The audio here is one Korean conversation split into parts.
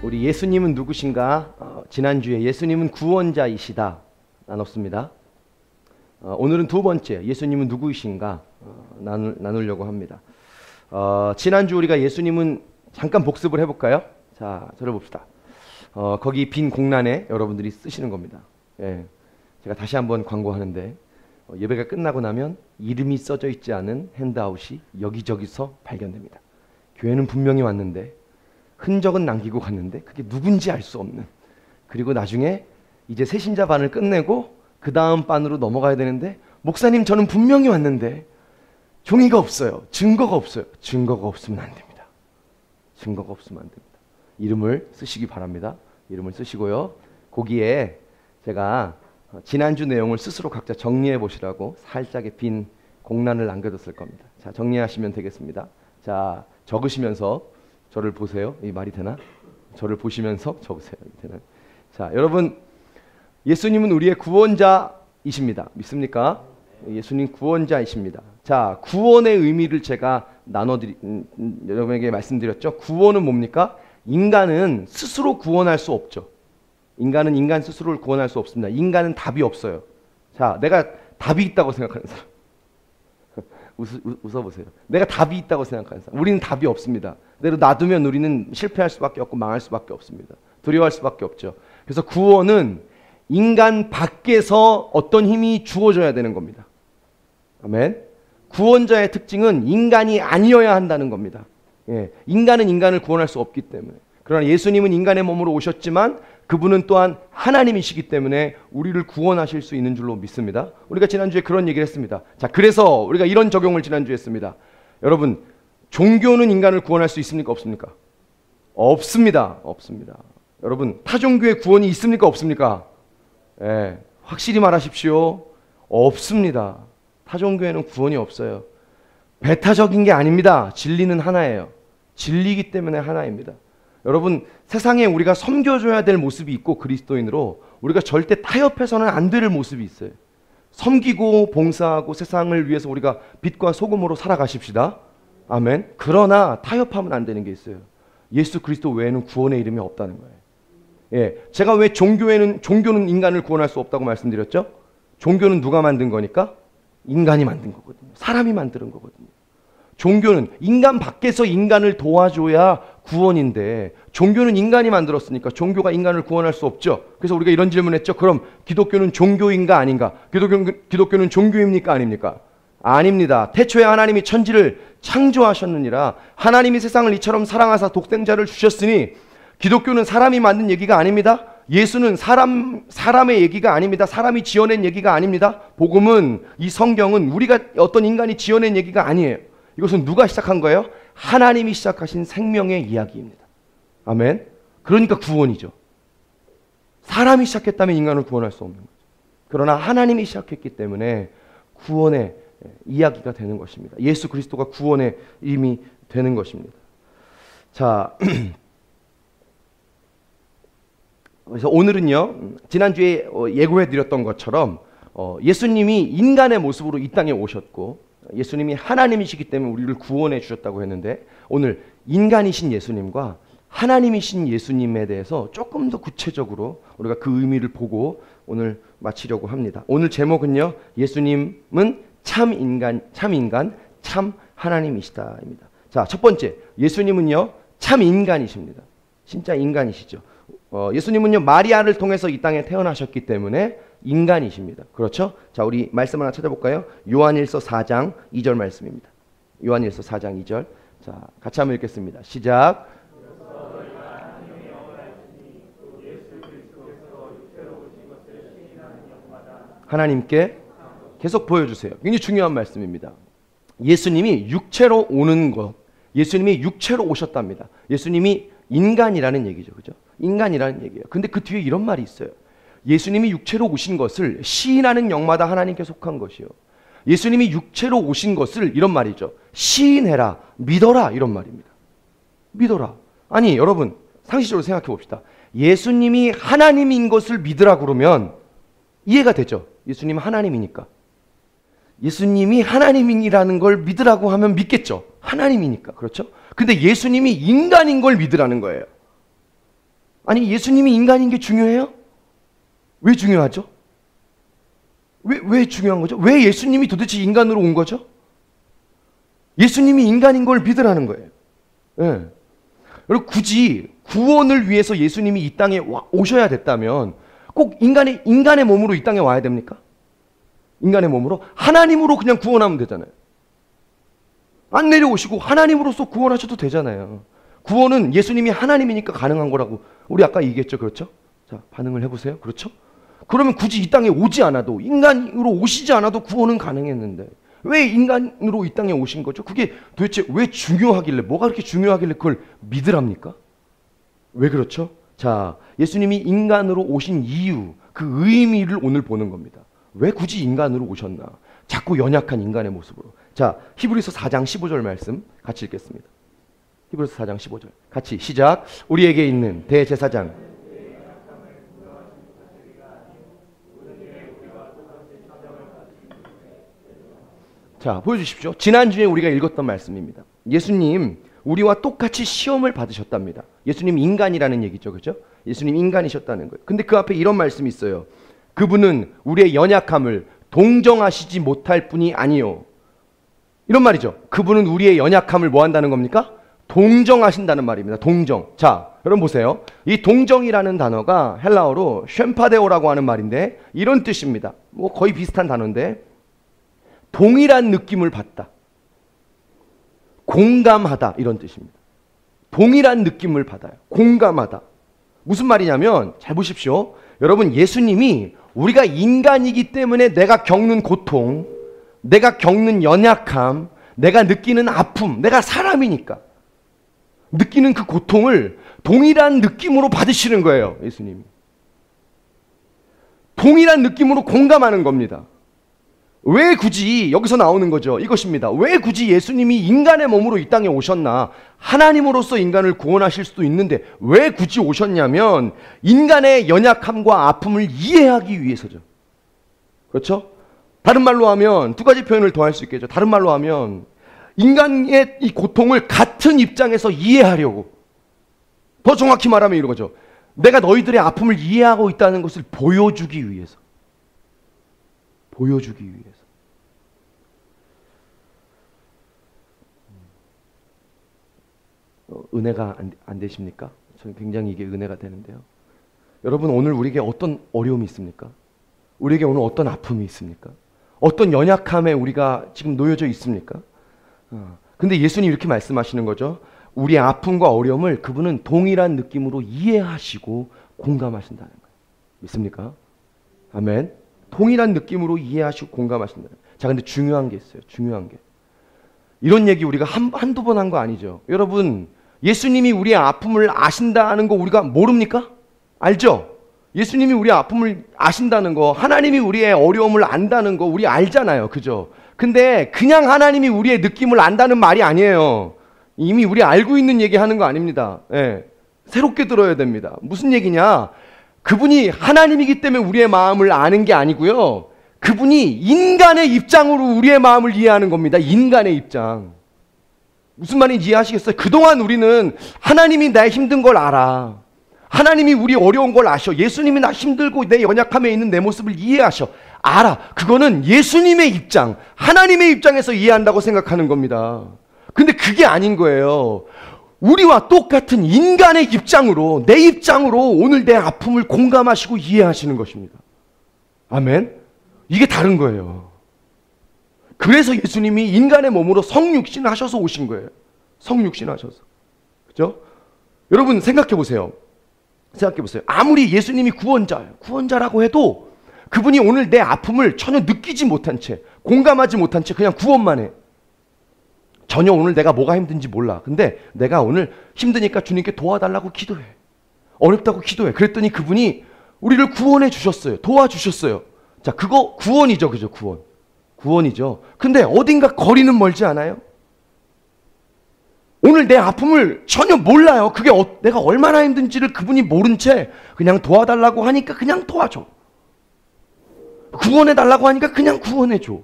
우리 예수님은 누구신가? 지난주에 예수님은 구원자이시다 나눴습니다. 오늘은 두 번째, 예수님은 누구이신가 나누려고 합니다. 지난주 우리가 예수님은 잠깐 복습을 해볼까요? 자, 저를 봅시다. 거기 빈 공란에 여러분들이 쓰시는 겁니다. 예, 제가 다시 한번 광고하는데 예배가 끝나고 나면 이름이 써져 있지 않은 핸드아웃이 여기저기서 발견됩니다. 교회는 분명히 왔는데 흔적은 남기고 갔는데 그게 누군지 알 수 없는, 그리고 나중에 이제 새신자 반을 끝내고 그 다음 반으로 넘어가야 되는데 목사님 저는 분명히 왔는데 종이가 없어요. 증거가 없어요. 증거가 없으면 안 됩니다. 증거가 없으면 안 됩니다. 이름을 쓰시기 바랍니다. 이름을 쓰시고요. 거기에 제가 지난주 내용을 스스로 각자 정리해 보시라고 살짝의 빈 공란을 남겨뒀을 겁니다. 자, 정리하시면 되겠습니다. 자, 적으시면서 저를 보세요. 이 말이 되나? 저를 보시면서 적으세요. 되나? 자, 여러분, 예수님은 우리의 구원자이십니다. 믿습니까? 예수님 구원자이십니다. 자, 구원의 의미를 제가 여러분에게 말씀드렸죠. 구원은 뭡니까? 인간은 스스로 구원할 수 없죠. 인간은 인간 스스로를 구원할 수 없습니다. 인간은 답이 없어요. 자, 내가 답이 있다고 생각하는 사람. 웃어보세요. 내가 답이 있다고 생각하는 사람. 우리는 답이 없습니다. 그대로 놔두면 우리는 실패할 수밖에 없고 망할 수밖에 없습니다. 두려워할 수밖에 없죠. 그래서 구원은 인간 밖에서 어떤 힘이 주어져야 되는 겁니다. 아멘. 구원자의 특징은 인간이 아니어야 한다는 겁니다. 예, 인간은 인간을 구원할 수 없기 때문에. 그러나 예수님은 인간의 몸으로 오셨지만 그분은 또한 하나님이시기 때문에 우리를 구원하실 수 있는 줄로 믿습니다. 우리가 지난주에 그런 얘기를 했습니다. 자, 그래서 우리가 이런 적용을 지난주에 했습니다. 여러분, 종교는 인간을 구원할 수 있습니까? 없습니까? 없습니다. 없습니다. 여러분, 타종교의 구원이 있습니까? 없습니까? 예, 확실히 말하십시오. 없습니다. 타종교에는 구원이 없어요. 배타적인 게 아닙니다. 진리는 하나예요. 진리이기 때문에 하나입니다. 여러분, 세상에 우리가 섬겨줘야 될 모습이 있고 그리스도인으로 우리가 절대 타협해서는 안 될 모습이 있어요. 섬기고 봉사하고 세상을 위해서 우리가 빛과 소금으로 살아가십시다. 아멘. 그러나 타협하면 안 되는 게 있어요. 예수 그리스도 외에는 구원의 이름이 없다는 거예요. 예, 제가 왜 종교는 인간을 구원할 수 없다고 말씀드렸죠? 종교는 누가 만든 거니까? 인간이 만든 거거든요. 사람이 만드는 거거든요. 종교는 인간 밖에서 인간을 도와줘야 구원인데 종교는 인간이 만들었으니까 종교가 인간을 구원할 수 없죠. 그래서 우리가 이런 질문했죠. 그럼 기독교는 종교인가 아닌가? 기독교는 종교입니까 아닙니까? 아닙니다. 태초에 하나님이 천지를 창조하셨느니라. 하나님이 세상을 이처럼 사랑하사 독생자를 주셨으니 기독교는 사람이 만든 얘기가 아닙니다. 예수는 사람의 얘기가 아닙니다. 사람이 지어낸 얘기가 아닙니다. 복음은, 이 성경은 우리가 어떤 인간이 지어낸 얘기가 아니에요. 이것은 누가 시작한 거예요? 하나님이 시작하신 생명의 이야기입니다. 아멘. 그러니까 구원이죠. 사람이 시작했다면 인간을 구원할 수 없는 거죠. 그러나 하나님이 시작했기 때문에 구원의 이야기가 되는 것입니다. 예수 그리스도가 구원의 이름이 되는 것입니다. 자, 그래서 오늘은요, 지난주에 예고해 드렸던 것처럼 예수님이 인간의 모습으로 이 땅에 오셨고 예수님이 하나님이시기 때문에 우리를 구원해 주셨다고 했는데 오늘 인간이신 예수님과 하나님이신 예수님에 대해서 조금 더 구체적으로 우리가 그 의미를 보고 오늘 마치려고 합니다. 오늘 제목은요, 예수님은 참 인간, 참 하나님이시다입니다. 자, 첫 번째, 예수님은요 참 인간이십니다. 진짜 인간이시죠. 예수님은요 마리아를 통해서 이 땅에 태어나셨기 때문에 인간이십니다. 그렇죠? 자, 우리 말씀 하나 찾아볼까요? 요한일서 4장 2절 말씀입니다. 요한일서 4장 2절. 자, 같이 한번 읽겠습니다. 시작. 하나님께 계속 보여주세요. 굉장히 중요한 말씀입니다. 예수님이 육체로 오는 것, 예수님이 육체로 오셨답니다. 예수님이 인간이라는 얘기죠. 그죠? 인간이라는 얘기예요. 근데 그 뒤에 이런 말이 있어요. 예수님이 육체로 오신 것을 시인하는 영마다 하나님께 속한 것이요. 예수님이 육체로 오신 것을 이런 말이죠. 시인해라, 믿어라, 이런 말입니다. 믿어라. 아니, 여러분, 상식적으로 생각해 봅시다. 예수님이 하나님인 것을 믿으라 그러면 이해가 되죠. 예수님은 하나님이니까. 예수님이 하나님이라는 걸 믿으라고 하면 믿겠죠. 하나님이니까. 그렇죠? 근데 예수님이 인간인 걸 믿으라는 거예요. 아니, 예수님이 인간인 게 중요해요? 왜 중요하죠? 왜 중요한 거죠? 왜 예수님이 도대체 인간으로 온 거죠? 예수님이 인간인 걸 믿으라는 거예요. 예. 그리고 굳이 구원을 위해서 예수님이 이 땅에 오셔야 됐다면 꼭 인간의 몸으로 이 땅에 와야 됩니까? 인간의 몸으로? 하나님으로 그냥 구원하면 되잖아요. 안 내려오시고 하나님으로서 구원하셔도 되잖아요. 구원은 예수님이 하나님이니까 가능한 거라고 우리 아까 얘기했죠. 그렇죠? 자, 반응을 해보세요. 그렇죠? 그러면 굳이 이 땅에 오지 않아도, 인간으로 오시지 않아도 구원은 가능했는데 왜 인간으로 이 땅에 오신 거죠? 그게 도대체 왜 중요하길래, 뭐가 그렇게 중요하길래 그걸 믿으랍니까? 왜 그렇죠? 자, 예수님이 인간으로 오신 이유, 그 의미를 오늘 보는 겁니다. 왜 굳이 인간으로 오셨나? 자꾸 연약한 인간의 모습으로. 자, 히브리서 4장 15절 말씀 같이 읽겠습니다. 히브리서 4장 15절 같이 시작. 우리에게 있는 대제사장 자, 보여주십시오. 지난주에 우리가 읽었던 말씀입니다. 예수님 우리와 똑같이 시험을 받으셨답니다. 예수님 인간이라는 얘기죠. 그렇죠? 예수님 인간이셨다는 거예요. 근데 그 앞에 이런 말씀이 있어요. 그분은 우리의 연약함을 동정하시지 못할 뿐이 아니요. 이런 말이죠. 그분은 우리의 연약함을 뭐 한다는 겁니까? 동정하신다는 말입니다. 동정. 자, 여러분 보세요. 이 동정이라는 단어가 헬라어로 쉔파데오라고 하는 말인데 이런 뜻입니다. 뭐 거의 비슷한 단어인데 동일한 느낌을 받다. 공감하다 이런 뜻입니다. 동일한 느낌을 받아요. 공감하다. 무슨 말이냐면 잘 보십시오. 여러분 예수님이 우리가 인간이기 때문에 내가 겪는 고통, 내가 겪는 연약함, 내가 느끼는 아픔, 내가 사람이니까 느끼는 그 고통을 동일한 느낌으로 받으시는 거예요. 예수님이. 동일한 느낌으로 공감하는 겁니다. 왜 굳이 여기서 나오는 거죠. 이것입니다. 왜 굳이 예수님이 인간의 몸으로 이 땅에 오셨나? 하나님으로서 인간을 구원하실 수도 있는데 왜 굳이 오셨냐면 인간의 연약함과 아픔을 이해하기 위해서죠. 그렇죠? 다른 말로 하면 두 가지 표현을 더 할 수 있겠죠. 다른 말로 하면 인간의 이 고통을 같은 입장에서 이해하려고. 더 정확히 말하면 이런 거죠. 내가 너희들의 아픔을 이해하고 있다는 것을 보여주기 위해서. 보여주기 위해서. 은혜가 안 되십니까? 저는 굉장히 이게 은혜가 되는데요. 여러분 오늘 우리에게 어떤 어려움이 있습니까? 우리에게 오늘 어떤 아픔이 있습니까? 어떤 연약함에 우리가 지금 놓여져 있습니까? 근데 예수님 이렇게 말씀하시는 거죠. 우리의 아픔과 어려움을 그분은 동일한 느낌으로 이해하시고 공감하신다는 거예요. 믿습니까? 아멘. 동일한 느낌으로 이해하시고 공감하신다. 자, 근데 중요한 게 있어요. 중요한 게. 이런 얘기 우리가 한두 번 한 거 아니죠. 여러분, 예수님이 우리의 아픔을 아신다는 거 우리가 모릅니까? 알죠? 예수님이 우리의 아픔을 아신다는 거, 하나님이 우리의 어려움을 안다는 거 우리 알잖아요. 그죠? 근데 그냥 하나님이 우리의 느낌을 안다는 말이 아니에요. 이미 우리 알고 있는 얘기 하는 거 아닙니다. 예. 새롭게 들어야 됩니다. 무슨 얘기냐? 그분이 하나님이기 때문에 우리의 마음을 아는 게 아니고요. 그분이 인간의 입장으로 우리의 마음을 이해하는 겁니다. 인간의 입장. 무슨 말인지 이해하시겠어요? 그동안 우리는 하나님이 나의 힘든 걸 알아. 하나님이 우리 어려운 걸 아셔. 예수님이 나 힘들고 내 연약함에 있는 내 모습을 이해하셔. 알아. 그거는 예수님의 입장, 하나님의 입장에서 이해한다고 생각하는 겁니다. 근데 그게 아닌 거예요. 우리와 똑같은 인간의 입장으로, 내 입장으로 오늘 내 아픔을 공감하시고 이해하시는 것입니다. 아멘? 이게 다른 거예요. 그래서 예수님이 인간의 몸으로 성육신 하셔서 오신 거예요. 성육신 하셔서. 그죠? 여러분 생각해 보세요. 생각해 보세요. 아무리 예수님이 구원자라고 해도 그분이 오늘 내 아픔을 전혀 느끼지 못한 채, 공감하지 못한 채 그냥 구원만 해. 전혀 오늘 내가 뭐가 힘든지 몰라. 근데 내가 오늘 힘드니까 주님께 도와달라고 기도해. 어렵다고 기도해. 그랬더니 그분이 우리를 구원해 주셨어요. 도와주셨어요. 자, 그거 구원이죠. 그죠? 구원이죠. 근데 어딘가 거리는 멀지 않아요? 오늘 내 아픔을 전혀 몰라요. 그게 내가 얼마나 힘든지를 그분이 모른 채 그냥 도와달라고 하니까 그냥 도와줘. 구원해달라고 하니까 그냥 구원해줘.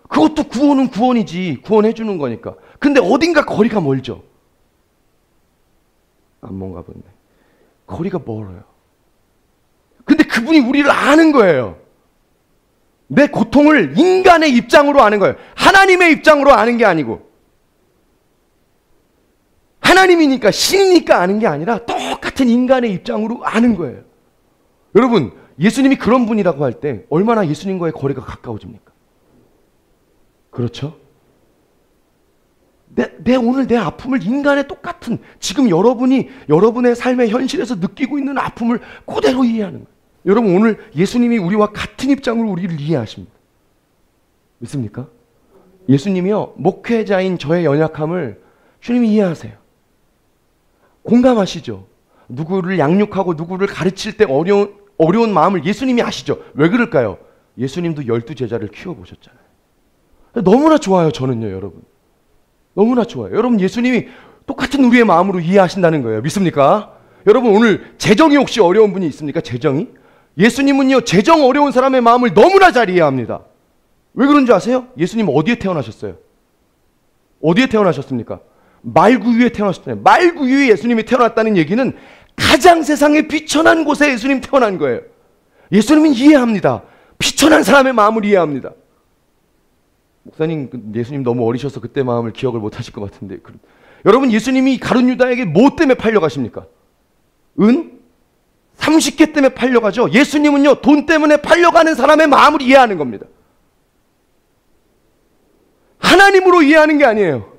그것도 구원은 구원이지. 구원해주는 거니까. 근데 어딘가 거리가 멀죠. 안 뭔가 보네. 거리가 멀어요. 근데 그분이 우리를 아는 거예요. 내 고통을 인간의 입장으로 아는 거예요. 하나님의 입장으로 아는 게 아니고. 하나님이니까 신이니까 아는 게 아니라 똑같은 인간의 입장으로 아는 거예요. 여러분, 예수님이 그런 분이라고 할 때 얼마나 예수님과의 거리가 가까워집니까? 그렇죠? 오늘 내 아픔을 인간의 똑같은 지금 여러분이 여러분의 삶의 현실에서 느끼고 있는 아픔을 그대로 이해하는 거예요. 여러분, 오늘 예수님이 우리와 같은 입장으로 우리를 이해하십니다. 믿습니까? 예수님이요, 목회자인 저의 연약함을 주님이 이해하세요. 공감하시죠? 누구를 양육하고 누구를 가르칠 때 어려운 마음을 예수님이 아시죠? 왜 그럴까요? 예수님도 12제자를 키워보셨잖아요. 너무나 좋아요, 저는요, 여러분. 너무나 좋아요. 여러분, 예수님이 똑같은 우리의 마음으로 이해하신다는 거예요. 믿습니까? 여러분, 오늘 재정이 혹시 어려운 분이 있습니까? 재정이? 예수님은요, 재정 어려운 사람의 마음을 너무나 잘 이해합니다. 왜 그런지 아세요? 예수님 어디에 태어나셨어요? 어디에 태어나셨습니까? 말구유에 태어나셨잖아요. 말구유에 예수님이 태어났다는 얘기는 가장 세상에 비천한 곳에 예수님 태어난 거예요. 예수님은 이해합니다. 비천한 사람의 마음을 이해합니다. 목사님, 예수님 너무 어리셔서 그때 마음을 기억을 못 하실 것 같은데. 여러분, 예수님이 가룟 유다에게 뭐 때문에 팔려가십니까? 은? 30개 때문에 팔려가죠. 예수님은요, 돈 때문에 팔려가는 사람의 마음을 이해하는 겁니다. 하나님으로 이해하는 게 아니에요.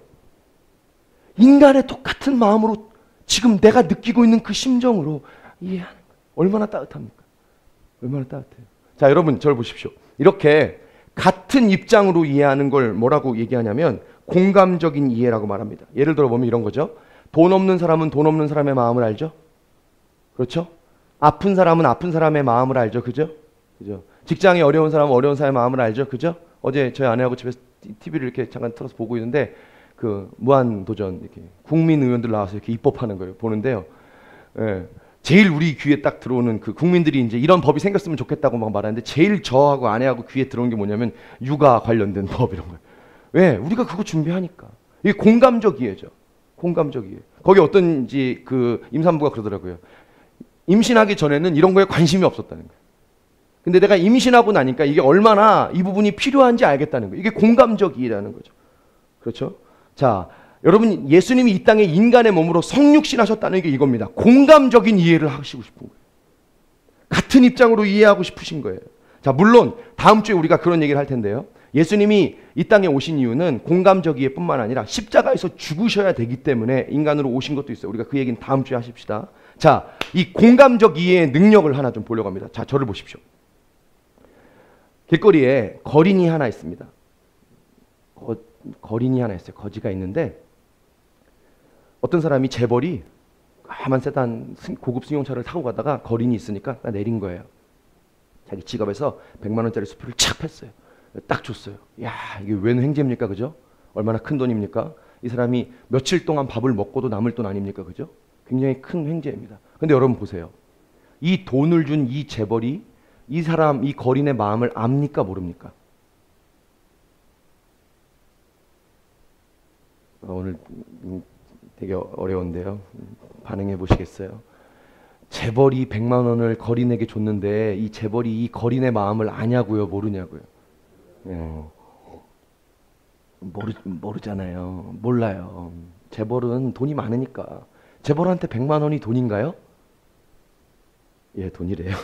인간의 똑같은 마음으로 지금 내가 느끼고 있는 그 심정으로 이해하는 거예요. 얼마나 따뜻합니까? 얼마나 따뜻해요. 자, 여러분, 저를 보십시오. 이렇게 같은 입장으로 이해하는 걸 뭐라고 얘기하냐면 공감적인 이해라고 말합니다. 예를 들어 보면 이런 거죠. 돈 없는 사람은 돈 없는 사람의 마음을 알죠? 그렇죠? 아픈 사람은 아픈 사람의 마음을 알죠? 그죠? 그죠? 직장이 어려운 사람은 어려운 사람의 마음을 알죠? 그죠? 어제 저희 아내하고 집에서 TV를 이렇게 잠깐 틀어서 보고 있는데 그 무한도전 이렇게 국민 의원들 나와서 이렇게 입법하는 거예요. 보는데요. 예. 제일 우리 귀에 딱 들어오는 그 국민들이 이제 이런 법이 생겼으면 좋겠다고 막 말하는데 제일 저하고 아내하고 귀에 들어오는 게 뭐냐면 육아 관련된 법 이런 거예요. 왜? 우리가 그거 준비하니까. 이게 공감적 이해죠. 공감적 이해. 거기 어떤지 그 임산부가 그러더라고요. 임신하기 전에는 이런 거에 관심이 없었다는 거예요. 근데 내가 임신하고 나니까 이게 얼마나 이 부분이 필요한지 알겠다는 거예요. 이게 공감적 이해라는 거죠. 그렇죠? 자, 여러분, 예수님이 이 땅에 인간의 몸으로 성육신 하셨다는 게 이겁니다. 공감적인 이해를 하시고 싶은 거예요. 같은 입장으로 이해하고 싶으신 거예요. 자, 물론 다음 주에 우리가 그런 얘기를 할 텐데요. 예수님이 이 땅에 오신 이유는 공감적 이해뿐만 아니라 십자가에서 죽으셔야 되기 때문에 인간으로 오신 것도 있어요. 우리가 그 얘기는 다음 주에 하십시다. 자, 이 공감적 이해의 능력을 하나 좀 보려고 합니다. 자, 저를 보십시오. 길거리에 거린이 하나 있습니다. 거린이 하나 있어요. 거지가 있는데 어떤 사람이 재벌이 까만 세단 고급 승용차를 타고 가다가 거린이 있으니까 내린 거예요. 자기 지갑에서 100만 원짜리 수표를 착 뺐어요. 딱 줬어요. 야, 이게 웬 횡재입니까? 그죠? 얼마나 큰 돈입니까? 이 사람이 며칠 동안 밥을 먹고도 남을 돈 아닙니까? 그죠? 굉장히 큰 횡재입니다. 근데 여러분 보세요. 이 돈을 준 이 재벌이 이 사람, 이 거린의 마음을 압니까? 모릅니까? 오늘 되게 어려운데요. 반응해 보시겠어요? 재벌이 100만 원을 거린에게 줬는데 이 재벌이 이 거린의 마음을 아냐고요? 모르냐고요? 모르잖아요. 몰라요. 재벌은 돈이 많으니까. 재벌한테 100만 원이 돈인가요? 예, 돈이래요.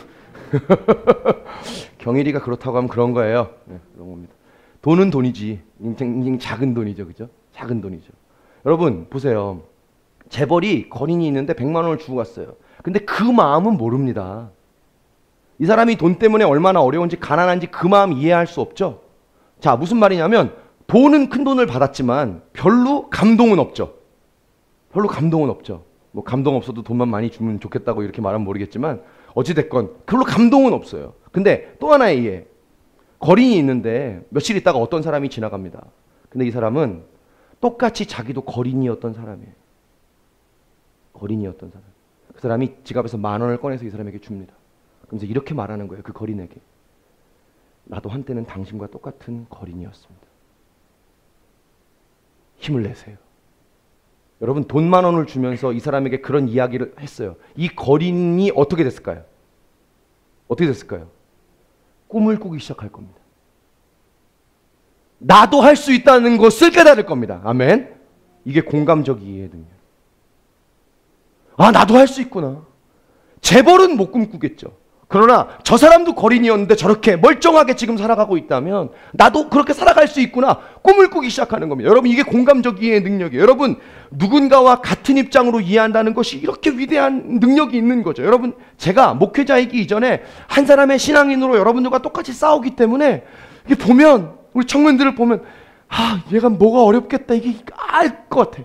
경일이가 그렇다고 하면 그런 거예요. 네, 그런 겁니다. 돈은 돈이지. 인생 작은 돈이죠. 그죠? 작은 돈이죠. 여러분 보세요. 재벌이 거린이 있는데 100만 원을 주고 갔어요. 근데 그 마음은 모릅니다. 이 사람이 돈 때문에 얼마나 어려운지 가난한지 그 마음 이해할 수 없죠. 자, 무슨 말이냐면 돈은 큰 돈을 받았지만 별로 감동은 없죠. 별로 감동은 없죠. 뭐 감동 없어도 돈만 많이 주면 좋겠다고 이렇게 말하면 모르겠지만 어찌됐건 별로 감동은 없어요. 근데 또 하나의 이해. 거린이 있는데 며칠 있다가 어떤 사람이 지나갑니다. 근데 이 사람은 똑같이 자기도 거린이었던 사람이에요. 거린이었던 사람. 그 사람이 지갑에서 10,000원을 꺼내서 이 사람에게 줍니다. 그러면서 이렇게 말하는 거예요. 그 거린에게. 나도 한때는 당신과 똑같은 거린이었습니다. 힘을 내세요. 여러분 돈 10,000원을 주면서 이 사람에게 그런 이야기를 했어요. 이 거린이 어떻게 됐을까요? 어떻게 됐을까요? 꿈을 꾸기 시작할 겁니다. 나도 할 수 있다는 것을 깨달을 겁니다. 아멘. 이게 공감적 이해의 능력. 아, 나도 할 수 있구나. 재벌은 못 꿈꾸겠죠. 그러나 저 사람도 거린이었는데 저렇게 멀쩡하게 지금 살아가고 있다면 나도 그렇게 살아갈 수 있구나. 꿈을 꾸기 시작하는 겁니다. 여러분 이게 공감적 이해의 능력이에요. 여러분 누군가와 같은 입장으로 이해한다는 것이 이렇게 위대한 능력이 있는 거죠. 여러분 제가 목회자이기 이전에 한 사람의 신앙인으로 여러분들과 똑같이 싸우기 때문에 이게 보면 우리 청년들을 보면 아 얘가 뭐가 어렵겠다 이게 알 것 같아.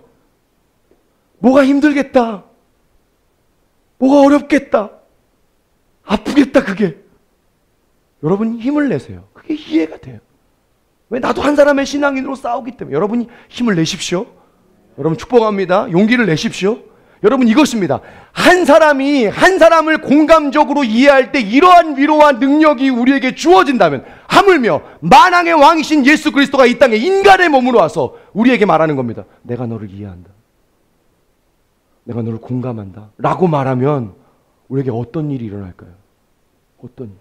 뭐가 힘들겠다. 뭐가 어렵겠다. 아프겠다 그게. 여러분 힘을 내세요. 그게 이해가 돼요. 왜? 나도 한 사람의 신앙인으로 싸우기 때문에. 여러분이 힘을 내십시오. 여러분 축복합니다. 용기를 내십시오. 여러분 이것입니다. 한 사람이 한 사람을 공감적으로 이해할 때 이러한 위로와 능력이 우리에게 주어진다면 하물며 만왕의 왕이신 예수 그리스도가 이 땅에 인간의 몸으로 와서 우리에게 말하는 겁니다. 내가 너를 이해한다. 내가 너를 공감한다. 라고 말하면 우리에게 어떤 일이 일어날까요? 어떤 일이?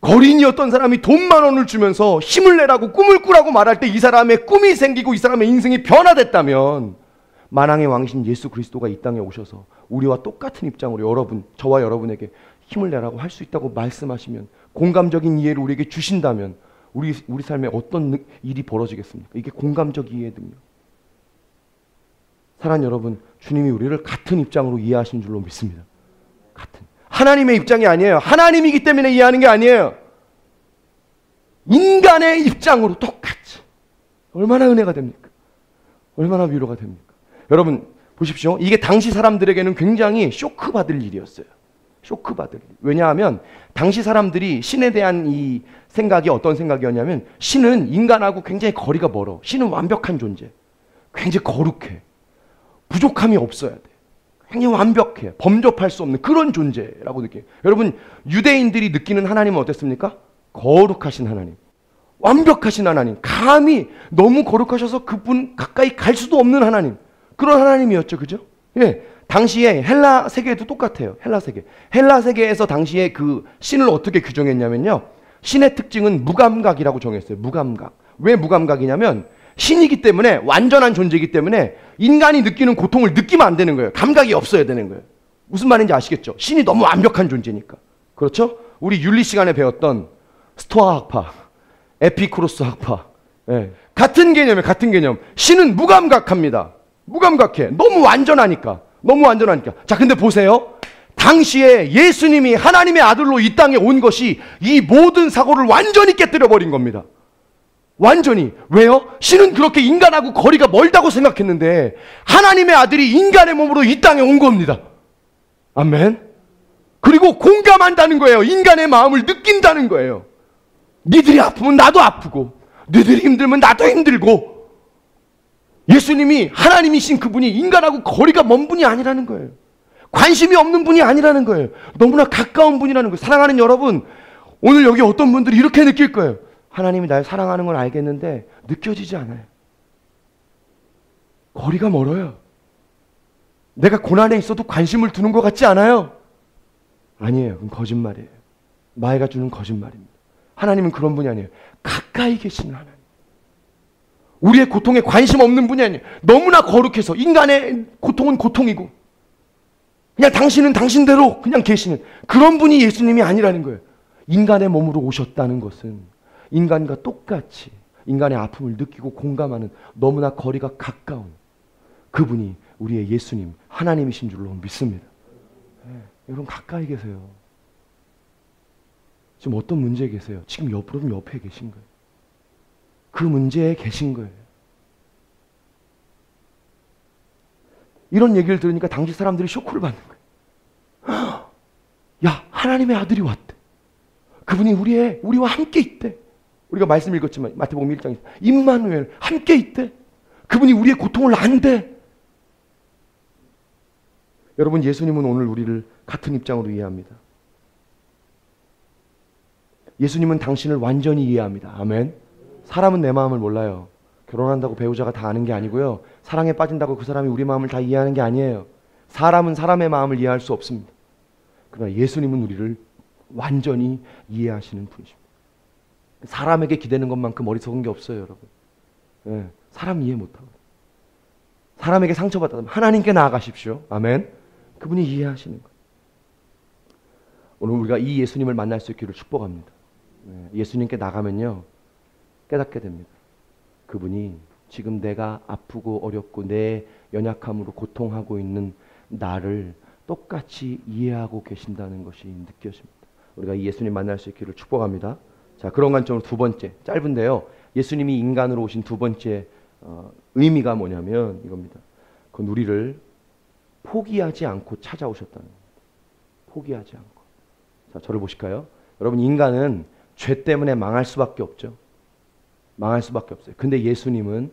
거린이었던 사람이 돈 10,000원을 주면서 힘을 내라고 꿈을 꾸라고 말할 때 이 사람의 꿈이 생기고 이 사람의 인생이 변화됐다면 만왕의 왕이신 예수 그리스도가 이 땅에 오셔서 우리와 똑같은 입장으로 여러분, 저와 여러분에게 힘을 내라고 할 수 있다고 말씀하시면 공감적인 이해를 우리에게 주신다면 우리 삶에 어떤 일이 벌어지겠습니까? 이게 공감적 이해의 능력. 사랑하는 여러분, 주님이 우리를 같은 입장으로 이해하신 줄로 믿습니다. 같은. 하나님의 입장이 아니에요. 하나님이기 때문에 이해하는 게 아니에요. 인간의 입장으로 똑같이. 얼마나 은혜가 됩니까? 얼마나 위로가 됩니까? 여러분 보십시오. 이게 당시 사람들에게는 굉장히 쇼크받을 일이었어요. 쇼크받을 일. 왜냐하면 당시 사람들이 신에 대한 이 생각이 어떤 생각이었냐면 신은 인간하고 굉장히 거리가 멀어. 신은 완벽한 존재. 굉장히 거룩해. 부족함이 없어야 돼. 굉장히 완벽해. 범접할 수 없는 그런 존재라고 느껴요. 여러분 유대인들이 느끼는 하나님은 어땠습니까? 거룩하신 하나님. 완벽하신 하나님. 감히 너무 거룩하셔서 그분 가까이 갈 수도 없는 하나님. 그런 하나님이었죠. 그죠? 예. 당시에 헬라 세계도 똑같아요. 헬라 세계. 헬라 세계에서 당시에 그 신을 어떻게 규정했냐면요. 신의 특징은 무감각이라고 정했어요. 무감각. 왜 무감각이냐면 신이기 때문에 완전한 존재이기 때문에 인간이 느끼는 고통을 느끼면 안 되는 거예요. 감각이 없어야 되는 거예요. 무슨 말인지 아시겠죠? 신이 너무 완벽한 존재니까. 그렇죠? 우리 윤리 시간에 배웠던 스토아 학파, 에피쿠로스 학파. 예. 같은 개념이에요. 같은 개념. 신은 무감각합니다. 무감각해. 너무 완전하니까. 너무 완전하니까. 자, 근데 보세요. 당시에 예수님이 하나님의 아들로 이 땅에 온 것이 이 모든 사고를 완전히 깨뜨려 버린 겁니다. 완전히. 왜요? 신은 그렇게 인간하고 거리가 멀다고 생각했는데 하나님의 아들이 인간의 몸으로 이 땅에 온 겁니다. 아멘. 그리고 공감한다는 거예요. 인간의 마음을 느낀다는 거예요. 니들이 아프면 나도 아프고 니들이 힘들면 나도 힘들고 예수님이 하나님이신 그분이 인간하고 거리가 먼 분이 아니라는 거예요. 관심이 없는 분이 아니라는 거예요. 너무나 가까운 분이라는 거예요. 사랑하는 여러분, 오늘 여기 어떤 분들이 이렇게 느낄 거예요. 하나님이 날 사랑하는 건 알겠는데 느껴지지 않아요. 거리가 멀어요. 내가 고난에 있어도 관심을 두는 것 같지 않아요? 아니에요. 그건 거짓말이에요. 마귀가 주는 거짓말입니다. 하나님은 그런 분이 아니에요. 가까이 계시는 하나님. 우리의 고통에 관심 없는 분이 아니에요. 너무나 거룩해서 인간의 고통은 고통이고 그냥 당신은 당신대로 그냥 계시는 그런 분이 예수님이 아니라는 거예요. 인간의 몸으로 오셨다는 것은 인간과 똑같이 인간의 아픔을 느끼고 공감하는 너무나 거리가 가까운 그분이 우리의 예수님, 하나님이신 줄로 믿습니다. 네, 여러분 가까이 계세요. 지금 어떤 문제에 계세요? 지금 옆에 계신 거예요. 그 문제에 계신 거예요. 이런 얘기를 들으니까 당시 사람들이 쇼크를 받는 거예요. 야, 하나님의 아들이 왔대. 그분이 우리와 함께 있대. 우리가 말씀 읽었지만 마태복음 1장에서 임마누엘 함께 있대. 그분이 우리의 고통을 안대. 여러분 예수님은 오늘 우리를 같은 입장으로 이해합니다. 예수님은 당신을 완전히 이해합니다. 아멘. 사람은 내 마음을 몰라요. 결혼한다고 배우자가 다 아는 게 아니고요. 사랑에 빠진다고 그 사람이 우리 마음을 다 이해하는 게 아니에요. 사람은 사람의 마음을 이해할 수 없습니다. 그러나 예수님은 우리를 완전히 이해하시는 분이십니다. 사람에게 기대는 것만큼 어리석은 게 없어요, 여러분. 예, 사람 이해 못하고. 사람에게 상처받았다면 하나님께 나아가십시오. 아멘. 그분이 이해하시는 거예요. 오늘 우리가 이 예수님을 만날 수 있기를 축복합니다. 예수님께 나가면요, 깨닫게 됩니다. 그분이 지금 내가 아프고 어렵고 내 연약함으로 고통하고 있는 나를 똑같이 이해하고 계신다는 것이 느껴집니다. 우리가 이 예수님 만날 수 있기를 축복합니다. 자, 그런 관점으로 두 번째, 짧은데요, 예수님이 인간으로 오신 두 번째 의미가 뭐냐면 이겁니다. 그건 우리를 포기하지 않고 찾아오셨다는 겁니다. 포기하지 않고. 자, 저를 보실까요? 여러분, 인간은 죄 때문에 망할 수밖에 없죠. 망할 수밖에 없어요. 근데 예수님은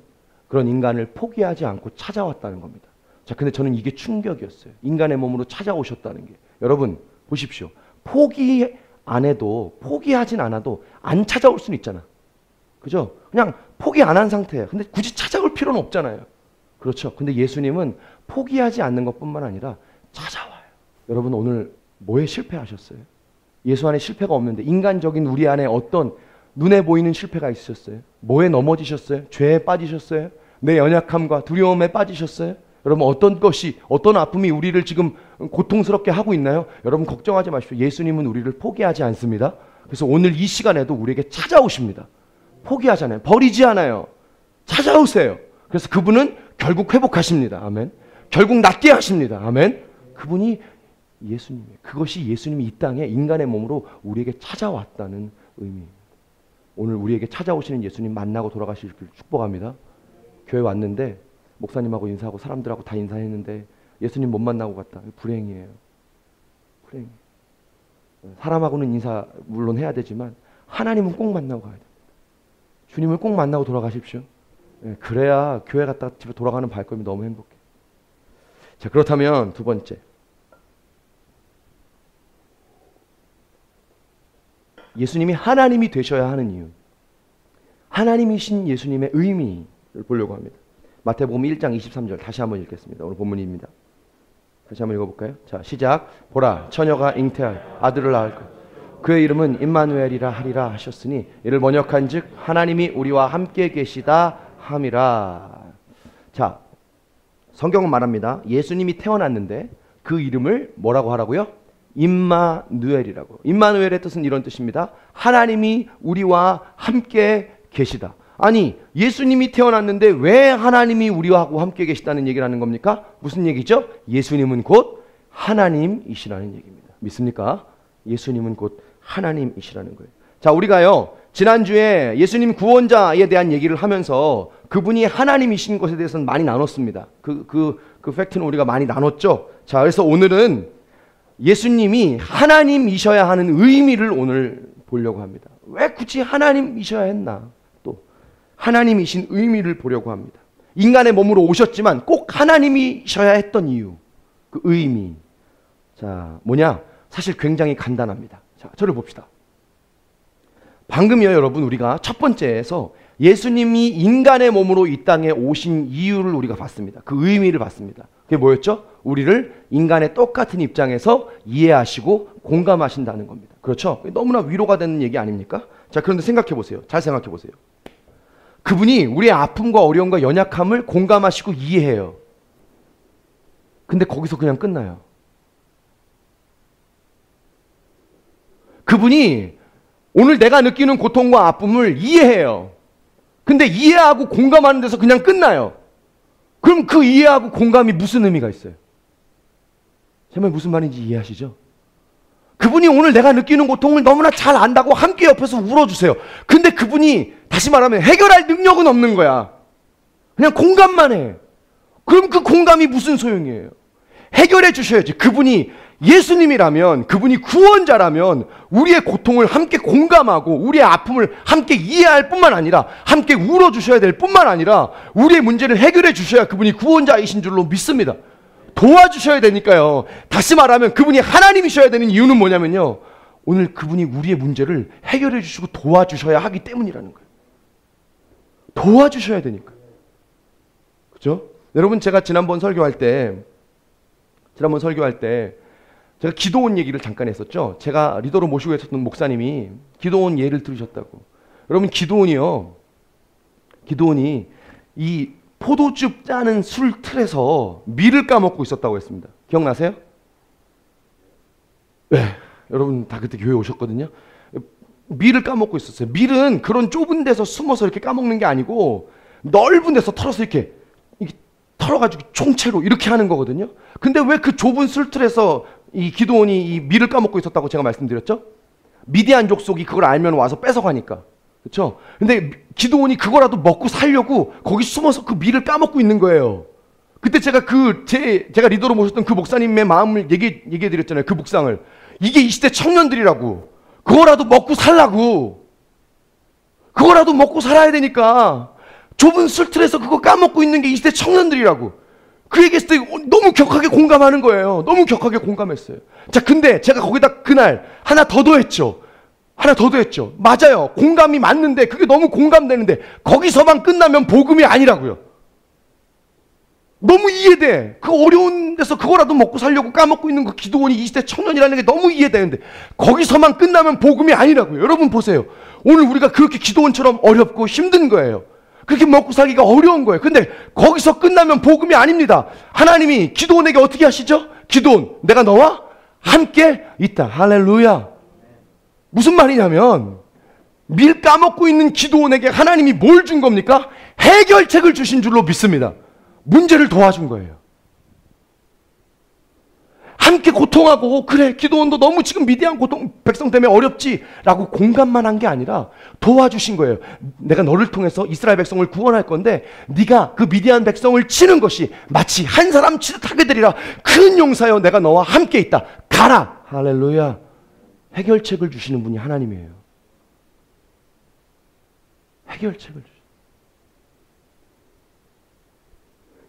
그런 인간을 포기하지 않고 찾아왔다는 겁니다. 자, 근데 저는 이게 충격이었어요. 인간의 몸으로 찾아오셨다는 게. 여러분, 보십시오. 포기 안 해도, 포기하진 않아도 안 찾아올 수는 있잖아. 그죠? 그냥 포기 안 한 상태예요. 근데 굳이 찾아올 필요는 없잖아요. 그렇죠? 근데 예수님은 포기하지 않는 것뿐만 아니라 찾아와요. 여러분, 오늘 뭐에 실패하셨어요? 예수 안에 실패가 없는데 인간적인 우리 안에 어떤 눈에 보이는 실패가 있으셨어요? 뭐에 넘어지셨어요? 죄에 빠지셨어요? 내 연약함과 두려움에 빠지셨어요? 여러분, 어떤 것이, 어떤 아픔이 우리를 지금 고통스럽게 하고 있나요? 여러분, 걱정하지 마십시오. 예수님은 우리를 포기하지 않습니다. 그래서 오늘 이 시간에도 우리에게 찾아오십니다. 포기하잖아요. 버리지 않아요. 찾아오세요. 그래서 그분은 결국 회복하십니다. 아멘. 결국 낫게 하십니다. 아멘. 그분이 예수님이에요. 그것이 예수님이 이 땅에 인간의 몸으로 우리에게 찾아왔다는 의미입니다. 오늘 우리에게 찾아오시는 예수님 만나고 돌아가시길 축복합니다. 교회 왔는데 목사님하고 인사하고 사람들하고 다 인사했는데 예수님 못 만나고 갔다. 불행이에요. 불행이에요. 사람하고는 인사 물론 해야 되지만 하나님은 꼭 만나고 가야 됩니다. 주님을 꼭 만나고 돌아가십시오. 그래야 교회 갔다가 집에 돌아가는 발걸음이 너무 행복해. 자, 그렇다면 두 번째, 예수님이 하나님이 되셔야 하는 이유, 하나님이신 예수님의 의미를 보려고 합니다. 마태복음 1장 23절 다시 한번 읽겠습니다. 오늘 본문입니다. 다시 한번 읽어볼까요? 자, 시작. 보라, 처녀가 잉태할 아들을 낳을 것, 그의 이름은 임마누엘이라 하리라 하셨으니 이를 번역한즉 하나님이 우리와 함께 계시다 함이라. 자, 성경은 말합니다. 예수님이 태어났는데 그 이름을 뭐라고 하라고요? 임마누엘이라고. 임마누엘의 뜻은 이런 뜻입니다. 하나님이 우리와 함께 계시다. 아니, 예수님이 태어났는데 왜 하나님이 우리와 함께 계시다는 얘기를 하는 겁니까? 무슨 얘기죠? 예수님은 곧 하나님이시라는 얘기입니다. 믿습니까? 예수님은 곧 하나님이시라는 거예요. 자, 우리가요, 지난주에 예수님 구원자에 대한 얘기를 하면서 그분이 하나님이신 것에 대해서는 많이 나눴습니다. 그 팩트는 우리가 많이 나눴죠. 자, 그래서 오늘은 예수님이 하나님이셔야 하는 의미를 오늘 보려고 합니다. 왜 굳이 하나님이셔야 했나? 또 하나님이신 의미를 보려고 합니다. 인간의 몸으로 오셨지만 꼭 하나님이셔야 했던 이유, 그 의미. 자, 뭐냐? 사실 굉장히 간단합니다. 자, 저를 봅시다. 방금요, 여러분, 우리가 첫 번째에서 예수님이 인간의 몸으로 이 땅에 오신 이유를 우리가 봤습니다. 그 의미를 봤습니다. 그게 뭐였죠? 우리를 인간의 똑같은 입장에서 이해하시고 공감하신다는 겁니다. 그렇죠? 너무나 위로가 되는 얘기 아닙니까? 자, 그런데 생각해 보세요. 잘 생각해 보세요. 그분이 우리의 아픔과 어려움과 연약함을 공감하시고 이해해요. 근데 거기서 그냥 끝나요. 그분이 오늘 내가 느끼는 고통과 아픔을 이해해요. 근데 이해하고 공감하는 데서 그냥 끝나요. 그럼 그 이해하고 공감이 무슨 의미가 있어요? 제 말 무슨 말인지 이해하시죠? 그분이 오늘 내가 느끼는 고통을 너무나 잘 안다고 함께 옆에서 울어주세요. 근데 그분이 다시 말하면 해결할 능력은 없는 거야. 그냥 공감만 해. 그럼 그 공감이 무슨 소용이에요? 해결해 주셔야지. 그분이 예수님이라면, 그분이 구원자라면 우리의 고통을 함께 공감하고 우리의 아픔을 함께 이해할 뿐만 아니라 함께 울어주셔야 될 뿐만 아니라 우리의 문제를 해결해 주셔야 그분이 구원자이신 줄로 믿습니다. 도와주셔야 되니까요. 다시 말하면 그분이 하나님이셔야 되는 이유는 뭐냐면요, 오늘 그분이 우리의 문제를 해결해 주시고 도와주셔야 하기 때문이라는 거예요. 도와주셔야 되니까. 그죠? 여러분, 제가 지난번 설교할 때 제가 기도원 얘기를 잠깐 했었죠. 제가 리더로 모시고 있었던 목사님이 기도원 예를 들으셨다고. 여러분, 기도원이 이 포도즙 짜는 술 틀에서 밀을 까먹고 있었다고 했습니다. 기억나세요? 네. 여러분 다 그때 교회 오셨거든요. 밀을 까먹고 있었어요. 밀은 그런 좁은 데서 숨어서 이렇게 까먹는 게 아니고 넓은 데서 털어서 이렇게 털어가지고 총채로 이렇게 하는 거거든요. 근데 왜 그 좁은 술틀에서 이 기도원이 이 밀을 까먹고 있었다고 제가 말씀드렸죠? 미디안 족속이 그걸 알면 와서 뺏어가니까. 그렇죠? 근데 기도원이 그거라도 먹고 살려고 거기 숨어서 그 밀을 까먹고 있는 거예요. 그때 제가 제가 리더로 모셨던 그 목사님의 마음을 얘기해 드렸잖아요. 그 묵상을. 이게 이 시대 청년들이라고. 그거라도 먹고 살라고. 그거라도 먹고 살아야 되니까 좁은 술틀에서 그거 까먹고 있는 게 이 시대 청년들이라고. 그 얘기했을 때 너무 격하게 공감하는 거예요. 너무 격하게 공감했어요. 자, 근데 제가 거기다 그날 하나 더 더했죠. 맞아요. 공감이 맞는데 그게 너무 공감되는데 거기서만 끝나면 복음이 아니라고요. 너무 이해돼. 그 어려운 데서 그거라도 먹고 살려고 까먹고 있는 그 기도원이 이 시대 청년이라는 게 너무 이해되는데 거기서만 끝나면 복음이 아니라고요. 여러분 보세요. 오늘 우리가 그렇게 기도원처럼 어렵고 힘든 거예요. 그렇게 먹고 살기가 어려운 거예요. 근데 거기서 끝나면 복음이 아닙니다. 하나님이 기도원에게 어떻게 하시죠? 기도원, 내가 너와 함께 있다. 할렐루야. 무슨 말이냐면 밀 까먹고 있는 기도원에게 하나님이 뭘 준 겁니까? 해결책을 주신 줄로 믿습니다. 문제를 도와준 거예요. 함께 고통하고 그래 기도원도 너무 지금 미디안 백성 때문에 어렵지 라고 공감만 한 게 아니라 도와주신 거예요. 내가 너를 통해서 이스라엘 백성을 구원할 건데 네가 그 미디안 백성을 치는 것이 마치 한 사람 치듯 하게 되리라. 큰 용사여 내가 너와 함께 있다. 가라. 할렐루야. 해결책을 주시는 분이 하나님이에요. 해결책을 주시는.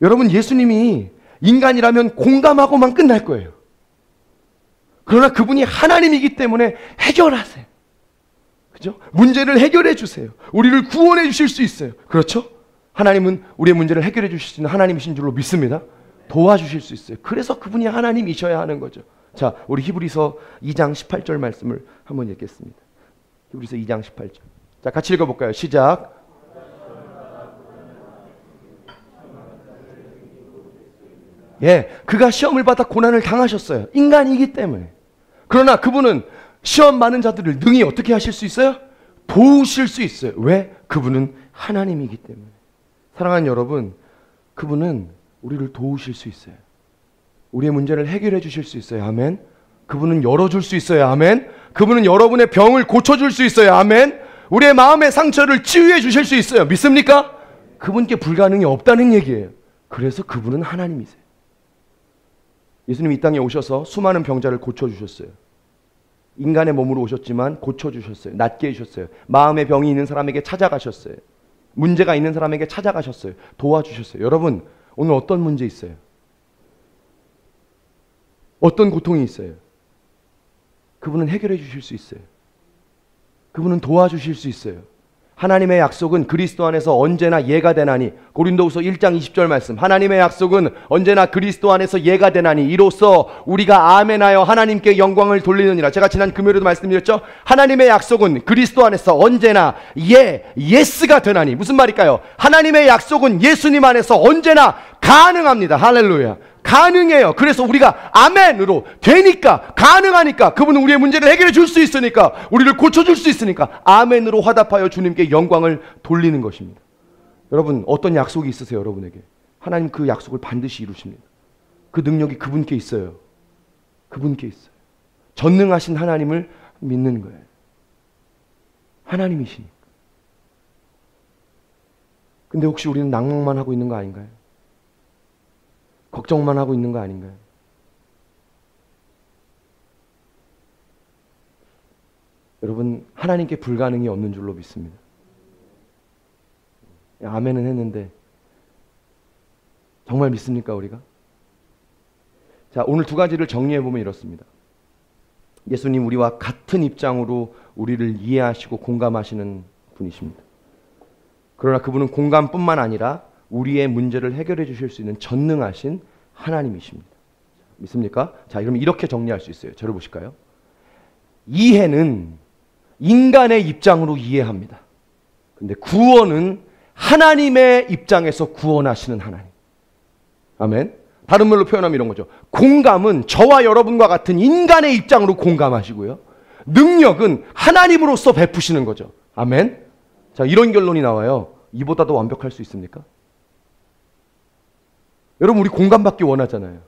여러분, 예수님이 인간이라면 공감하고만 끝날 거예요. 그러나 그분이 하나님이기 때문에 해결하세요. 그죠? 문제를 해결해 주세요. 우리를 구원해 주실 수 있어요. 그렇죠? 하나님은 우리의 문제를 해결해 주실 수 있는 하나님이신 줄로 믿습니다. 도와주실 수 있어요. 그래서 그분이 하나님이셔야 하는 거죠. 자, 우리 히브리서 2장 18절 말씀을 한번 읽겠습니다. 히브리서 2장 18절. 자, 같이 읽어볼까요? 시작. 예, 그가 시험을 받아 고난을 당하셨어요. 인간이기 때문에. 그러나 그분은 시험 많은 자들을 능히 어떻게 하실 수 있어요? 도우실 수 있어요. 왜? 그분은 하나님이기 때문에. 사랑하는 여러분, 그분은 우리를 도우실 수 있어요. 우리의 문제를 해결해 주실 수 있어요. 아멘. 그분은 열어줄 수 있어요. 아멘. 그분은 여러분의 병을 고쳐줄 수 있어요. 아멘. 우리의 마음의 상처를 치유해 주실 수 있어요. 믿습니까? 그분께 불가능이 없다는 얘기예요. 그래서 그분은 하나님이세요. 예수님이 이 땅에 오셔서 수많은 병자를 고쳐주셨어요. 인간의 몸으로 오셨지만 고쳐주셨어요. 낫게 해주셨어요. 마음의 병이 있는 사람에게 찾아가셨어요. 문제가 있는 사람에게 찾아가셨어요. 도와주셨어요. 여러분, 오늘 어떤 문제 있어요? 어떤 고통이 있어요? 그분은 해결해 주실 수 있어요. 그분은 도와주실 수 있어요. 하나님의 약속은 그리스도 안에서 언제나 예가 되나니. 고린도후서 1장 20절 말씀. 하나님의 약속은 언제나 그리스도 안에서 예가 되나니 이로써 우리가 아멘하여 하나님께 영광을 돌리느니라. 제가 지난 금요일에도 말씀드렸죠. 하나님의 약속은 그리스도 안에서 언제나 예스가 되나니. 무슨 말일까요? 하나님의 약속은 예수님 안에서 언제나 가능합니다. 할렐루야. 가능해요. 그래서 우리가 아멘으로 되니까, 가능하니까, 그분은 우리의 문제를 해결해 줄 수 있으니까, 우리를 고쳐줄 수 있으니까 아멘으로 화답하여 주님께 영광을 돌리는 것입니다. 여러분, 어떤 약속이 있으세요? 여러분에게 하나님 그 약속을 반드시 이루십니다. 그 능력이 그분께 있어요. 그분께 있어요. 전능하신 하나님을 믿는 거예요. 하나님이시니까. 근데 혹시 우리는 낭만만 하고 있는 거 아닌가요? 걱정만 하고 있는 거 아닌가요? 여러분, 하나님께 불가능이 없는 줄로 믿습니다. 아멘은 했는데 정말 믿습니까, 우리가? 자, 오늘 두 가지를 정리해 보면 이렇습니다. 예수님 우리와 같은 입장으로 우리를 이해하시고 공감하시는 분이십니다. 그러나 그분은 공감뿐만 아니라 우리의 문제를 해결해 주실 수 있는 전능하신 하나님이십니다. 믿습니까? 자, 그러면 이렇게 정리할 수 있어요. 저를 보실까요? 이해는 인간의 입장으로 이해합니다. 근데 구원은 하나님의 입장에서 구원하시는 하나님. 아멘. 다른 말로 표현하면 이런 거죠. 공감은 저와 여러분과 같은 인간의 입장으로 공감하시고요. 능력은 하나님으로서 베푸시는 거죠. 아멘. 자, 이런 결론이 나와요. 이보다 더 완벽할 수 있습니까? 여러분, 우리 공감받기 원하잖아요.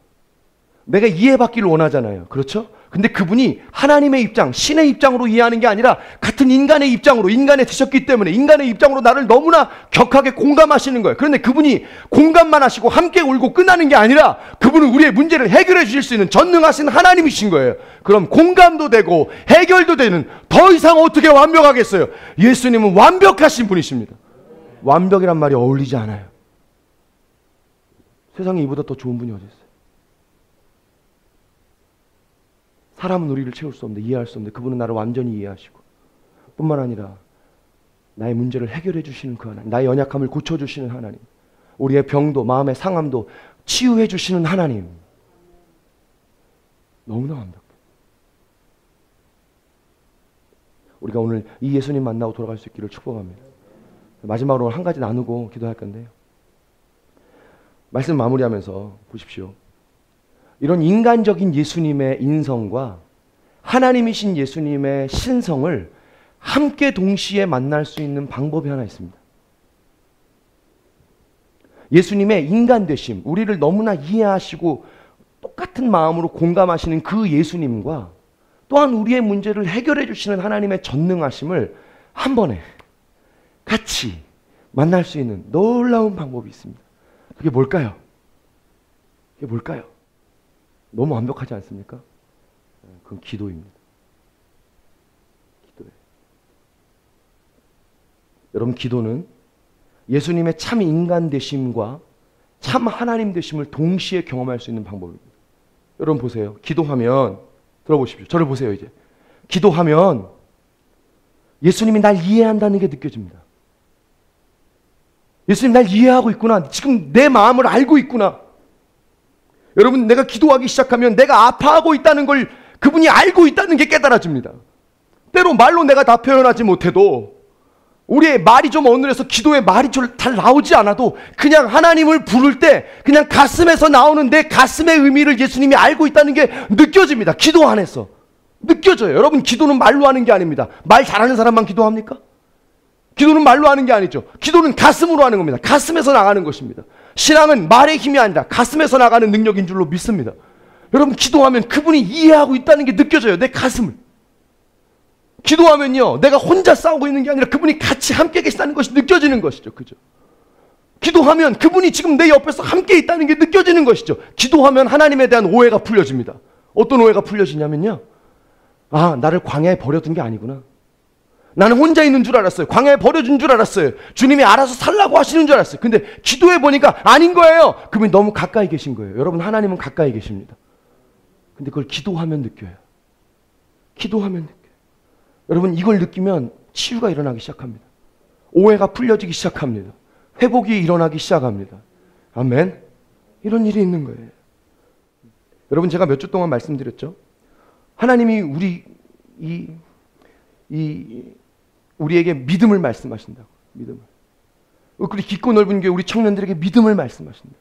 내가 이해받기를 원하잖아요. 그렇죠? 근데 그분이 하나님의 입장, 신의 입장으로 이해하는 게 아니라 같은 인간의 입장으로, 인간에 드셨기 때문에 인간의 입장으로 나를 너무나 격하게 공감하시는 거예요. 그런데 그분이 공감만 하시고 함께 울고 끝나는 게 아니라 그분은 우리의 문제를 해결해 주실 수 있는 전능하신 하나님이신 거예요. 그럼 공감도 되고 해결도 되는, 더 이상 어떻게 완벽하겠어요? 예수님은 완벽하신 분이십니다. 완벽이란 말이 어울리지 않아요. 세상에 이보다 더 좋은 분이 어디 있어요? 사람은 우리를 채울 수 없는데, 이해할 수 없는데 그분은 나를 완전히 이해하시고, 뿐만 아니라 나의 문제를 해결해 주시는 그 하나님, 나의 연약함을 고쳐주시는 하나님, 우리의 병도 마음의 상함도 치유해 주시는 하나님, 너무나 완벽해. 우리가 오늘 이 예수님 만나고 돌아갈 수 있기를 축복합니다. 마지막으로 한 가지 나누고 기도할 건데요. 말씀 마무리하면서 보십시오. 이런 인간적인 예수님의 인성과 하나님이신 예수님의 신성을 함께 동시에 만날 수 있는 방법이 하나 있습니다. 예수님의 인간 되심, 우리를 너무나 이해하시고 똑같은 마음으로 공감하시는 그 예수님과 또한 우리의 문제를 해결해 주시는 하나님의 전능하심을 한 번에 같이 만날 수 있는 놀라운 방법이 있습니다. 그게 뭘까요? 그게 뭘까요? 너무 완벽하지 않습니까? 그건 기도입니다. 기도예요. 여러분, 기도는 예수님의 참 인간 되심과 참 하나님 되심을 동시에 경험할 수 있는 방법입니다. 여러분 보세요. 기도하면, 들어보십시오. 저를 보세요. 이제 기도하면 예수님이 날 이해한다는 게 느껴집니다. 예수님 날 이해하고 있구나. 지금 내 마음을 알고 있구나. 여러분, 내가 기도하기 시작하면 내가 아파하고 있다는 걸 그분이 알고 있다는 게 깨달아집니다. 때로 말로 내가 다 표현하지 못해도, 우리의 말이 좀 어눌해서 기도의 말이 잘 나오지 않아도 그냥 하나님을 부를 때 그냥 가슴에서 나오는 내 가슴의 의미를 예수님이 알고 있다는 게 느껴집니다. 기도 안에서 느껴져요. 여러분, 기도는 말로 하는 게 아닙니다. 말 잘하는 사람만 기도합니까? 기도는 말로 하는 게 아니죠. 기도는 가슴으로 하는 겁니다. 가슴에서 나가는 것입니다. 신앙은 말의 힘이 아니라 가슴에서 나가는 능력인 줄로 믿습니다. 여러분, 기도하면 그분이 이해하고 있다는 게 느껴져요. 내 가슴을. 기도하면요, 내가 혼자 싸우고 있는 게 아니라 그분이 같이 함께 계시다는 것이 느껴지는 것이죠. 그죠? 기도하면 그분이 지금 내 옆에서 함께 있다는 게 느껴지는 것이죠. 기도하면 하나님에 대한 오해가 풀려집니다. 어떤 오해가 풀려지냐면요, 아, 나를 광야에 버려둔 게 아니구나. 나는 혼자 있는 줄 알았어요. 광야에 버려준 줄 알았어요. 주님이 알아서 살라고 하시는 줄 알았어요. 근데 기도해 보니까 아닌 거예요. 그분이 너무 가까이 계신 거예요. 여러분, 하나님은 가까이 계십니다. 근데 그걸 기도하면 느껴요. 기도하면 느껴요. 여러분, 이걸 느끼면 치유가 일어나기 시작합니다. 오해가 풀려지기 시작합니다. 회복이 일어나기 시작합니다. 아멘. 이런 일이 있는 거예요. 여러분, 제가 몇 주 동안 말씀드렸죠. 하나님이 우리에게 믿음을 말씀하신다고. 믿음을. 우리 깊고 넓은 교회 우리 청년들에게 믿음을 말씀하신다.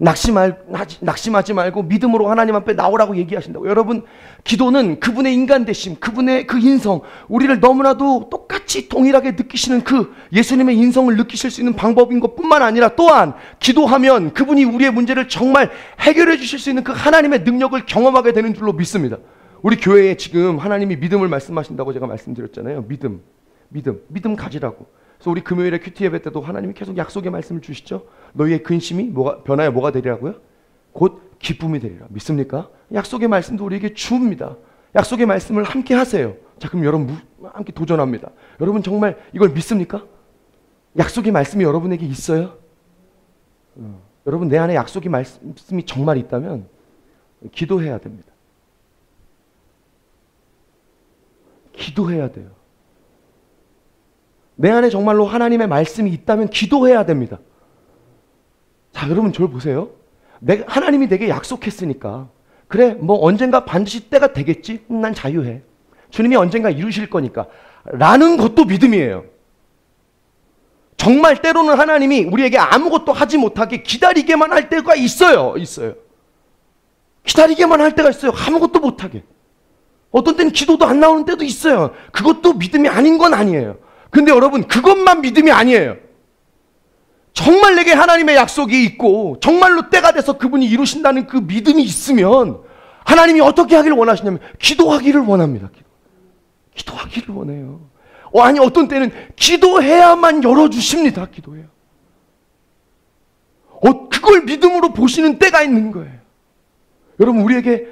낙심하지 말고 믿음으로 하나님 앞에 나오라고 얘기하신다고. 여러분, 기도는 그분의 인간 되심, 그분의 그 인성, 우리를 너무나도 똑같이 동일하게 느끼시는 그 예수님의 인성을 느끼실 수 있는 방법인 것뿐만 아니라, 또한 기도하면 그분이 우리의 문제를 정말 해결해 주실 수 있는 그 하나님의 능력을 경험하게 되는 줄로 믿습니다. 우리 교회에 지금 하나님이 믿음을 말씀하신다고 제가 말씀드렸잖아요. 믿음 가지라고. 그래서 우리 금요일에 큐티 예배 때도 하나님이 계속 약속의 말씀을 주시죠. 너희의 근심이 변하여 뭐가 되리라고요? 곧 기쁨이 되리라. 믿습니까? 약속의 말씀도 우리에게 줍니다. 약속의 말씀을 함께 하세요. 자, 그럼 여러분 함께 도전합니다. 여러분 정말 이걸 믿습니까? 약속의 말씀이 여러분에게 있어요? 여러분, 내 안에 약속의 말씀이 정말 있다면 기도해야 됩니다. 기도해야 돼요. 내 안에 정말로 하나님의 말씀이 있다면 기도해야 됩니다. 자, 여러분 저를 보세요. 하나님이 내게 약속했으니까 그래 뭐 언젠가 반드시 때가 되겠지. 난 자유해. 주님이 언젠가 이루실 거니까 라는 것도 믿음이에요. 정말 때로는 하나님이 우리에게 아무것도 하지 못하게 기다리게만 할 때가 있어요. 기다리게만 할 때가 있어요. 아무것도 못하게. 어떤 때는 기도도 안 나오는 때도 있어요. 그것도 믿음이 아닌 건 아니에요. 근데 여러분 그것만 믿음이 아니에요. 정말 내게 하나님의 약속이 있고 정말로 때가 돼서 그분이 이루신다는 그 믿음이 있으면 하나님이 어떻게 하기를 원하시냐면 기도하기를 원합니다. 기도하기를 원해요. 아니 어떤 때는 기도해야만 열어주십니다. 기도해요. 그걸 믿음으로 보시는 때가 있는 거예요. 여러분 우리에게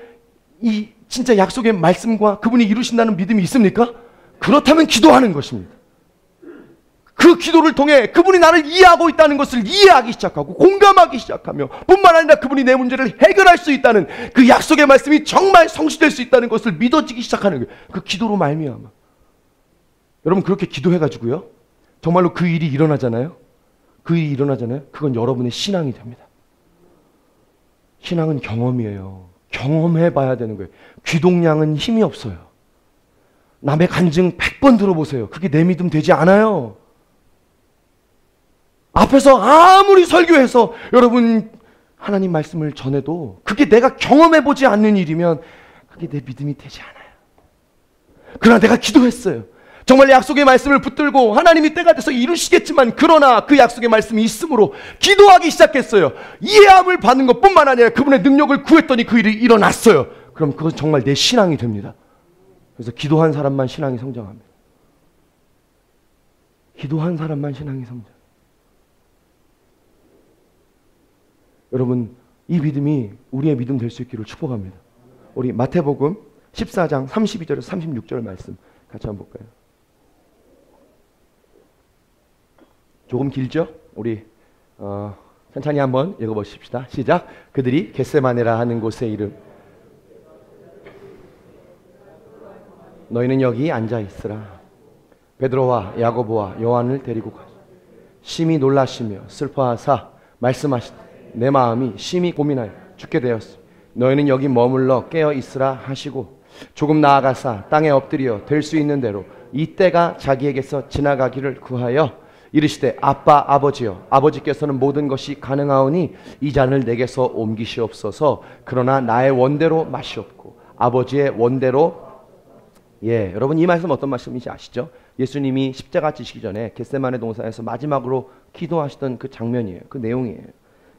이 진짜 약속의 말씀과 그분이 이루신다는 믿음이 있습니까? 그렇다면 기도하는 것입니다. 그 기도를 통해 그분이 나를 이해하고 있다는 것을 이해하기 시작하고 공감하기 시작하며 뿐만 아니라 그분이 내 문제를 해결할 수 있다는 그 약속의 말씀이 정말 성취될 수 있다는 것을 믿어지기 시작하는 거예요. 그 기도로 말미암아. 여러분 그렇게 기도해가지고요. 정말로 그 일이 일어나잖아요. 그건 여러분의 신앙이 됩니다. 신앙은 경험이에요. 경험해봐야 되는 거예요. 귀동냥은 힘이 없어요. 남의 간증 100번 들어보세요. 그게 내 믿음 되지 않아요. 앞에서 아무리 설교해서 여러분 하나님 말씀을 전해도 그게 내가 경험해보지 않는 일이면 그게 내 믿음이 되지 않아요. 그러나 내가 기도했어요. 정말 약속의 말씀을 붙들고 하나님이 때가 돼서 이루시겠지만 그러나 그 약속의 말씀이 있으므로 기도하기 시작했어요. 이해함을 받는 것뿐만 아니라 그분의 능력을 구했더니 그 일이 일어났어요. 그럼 그건 정말 내 신앙이 됩니다. 그래서 기도한 사람만 신앙이 성장합니다. 기도한 사람만 신앙이 성장. 여러분 이 믿음이 우리의 믿음 될 수 있기를 축복합니다. 우리 마태복음 14장 32절에서 36절 말씀 같이 한번 볼까요? 조금 길죠? 우리 천천히 한번 읽어보십시다. 시작. 그들이 겟세마네라 하는 곳에 이름 너희는 여기 앉아있으라. 베드로와 야고보와 요한을 데리고 가서 심히 놀라시며 슬퍼하사 말씀하시되 내 마음이 심히 고민하여 죽게 되었으니 너희는 여기 머물러 깨어있으라 하시고 조금 나아가사 땅에 엎드려 될 수 있는 대로 이 때가 자기에게서 지나가기를 구하여 이르시되 아빠 아버지여 아버지께서는 모든 것이 가능하오니 이 잔을 내게서 옮기시옵소서. 그러나 나의 원대로 마시옵고 아버지의 원대로. 여러분 이 말씀 어떤 말씀인지 아시죠? 예수님이 십자가 지시기 전에 겟세마네 동산에서 마지막으로 기도하시던 그 장면이에요. 그 내용이에요.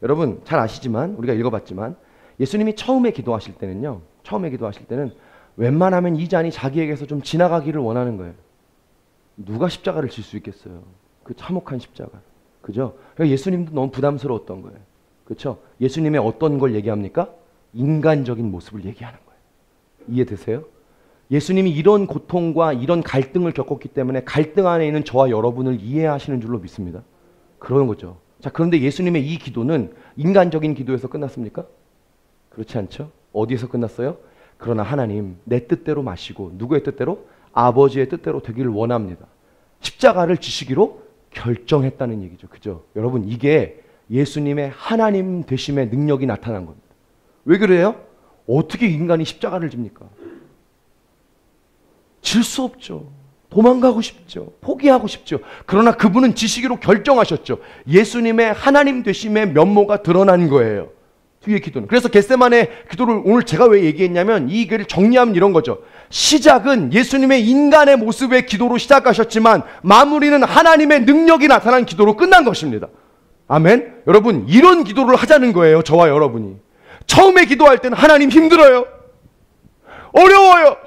여러분 잘 아시지만 우리가 읽어봤지만 예수님이 처음에 기도하실 때는 웬만하면 이 잔이 자기에게서 좀 지나가기를 원하는 거예요. 누가 십자가를 질 수 있겠어요? 그 참혹한 십자가. 그죠? 예수님도 너무 부담스러웠던 거예요. 그렇죠? 예수님의 어떤 걸 얘기합니까? 인간적인 모습을 얘기하는 거예요. 이해되세요? 예수님이 이런 고통과 이런 갈등을 겪었기 때문에 갈등 안에 있는 저와 여러분을 이해하시는 줄로 믿습니다. 그런 거죠. 자, 그런데 예수님의 이 기도는 인간적인 기도에서 끝났습니까? 그렇지 않죠? 어디에서 끝났어요? 그러나 하나님 내 뜻대로 마시고 누구의 뜻대로? 아버지의 뜻대로 되기를 원합니다. 십자가를 지시기로 결정했다는 얘기죠. 그죠? 여러분 이게 예수님의 하나님 되심의 능력이 나타난 겁니다. 왜 그래요? 어떻게 인간이 십자가를 집니까? 질 수 없죠. 도망가고 싶죠. 포기하고 싶죠. 그러나 그분은 지시기로 결정하셨죠. 예수님의 하나님 되심의 면모가 드러난 거예요. 뒤에 기도는. 그래서 겟세마네 기도를 오늘 제가 왜 얘기했냐면 이 글을 정리하면 이런 거죠. 시작은 예수님의 인간의 모습의 기도로 시작하셨지만 마무리는 하나님의 능력이 나타난 기도로 끝난 것입니다. 아멘. 여러분 이런 기도를 하자는 거예요. 저와 여러분이. 처음에 기도할 때는 하나님 힘들어요. 어려워요.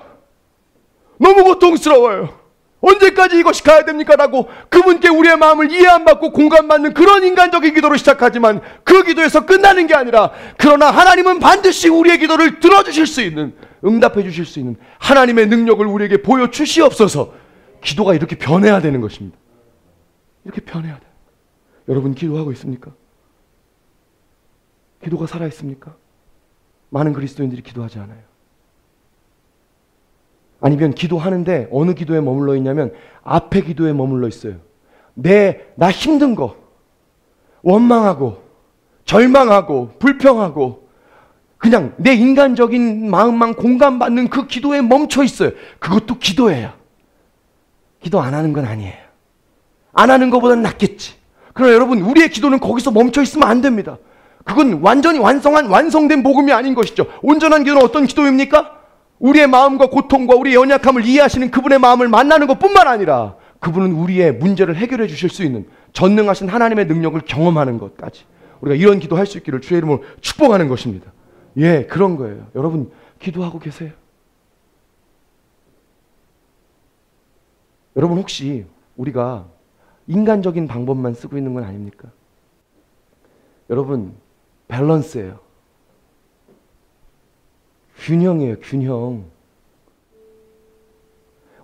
너무 고통스러워요. 언제까지 이것이 가야 됩니까? 라고 그분께 우리의 마음을 이해 안 받고 공감받는 그런 인간적인 기도로 시작하지만 그 기도에서 끝나는 게 아니라 그러나 하나님은 반드시 우리의 기도를 들어주실 수 있는 응답해 주실 수 있는 하나님의 능력을 우리에게 보여주시옵소서. 기도가 이렇게 변해야 되는 것입니다. 이렇게 변해야 돼요. 여러분 기도하고 있습니까? 기도가 살아있습니까? 많은 그리스도인들이 기도하지 않아요. 아니면 기도하는데 어느 기도에 머물러 있냐면 앞에 기도에 머물러 있어요. 나 힘든 거, 원망하고, 절망하고, 불평하고, 그냥 내 인간적인 마음만 공감받는 그 기도에 멈춰 있어요. 그것도 기도예요. 기도 안 하는 건 아니에요. 안 하는 것보다는 낫겠지. 그러나 여러분, 우리의 기도는 거기서 멈춰 있으면 안 됩니다. 그건 완전히 완성된 복음이 아닌 것이죠. 온전한 기도는 어떤 기도입니까? 우리의 마음과 고통과 우리의 연약함을 이해하시는 그분의 마음을 만나는 것뿐만 아니라 그분은 우리의 문제를 해결해 주실 수 있는 전능하신 하나님의 능력을 경험하는 것까지 우리가 이런 기도할 수 있기를 주의 이름으로 축복하는 것입니다. 예, 그런 거예요. 여러분 기도하고 계세요? 여러분 혹시 우리가 인간적인 방법만 쓰고 있는 건 아닙니까? 여러분 밸런스예요. 균형이에요. 균형.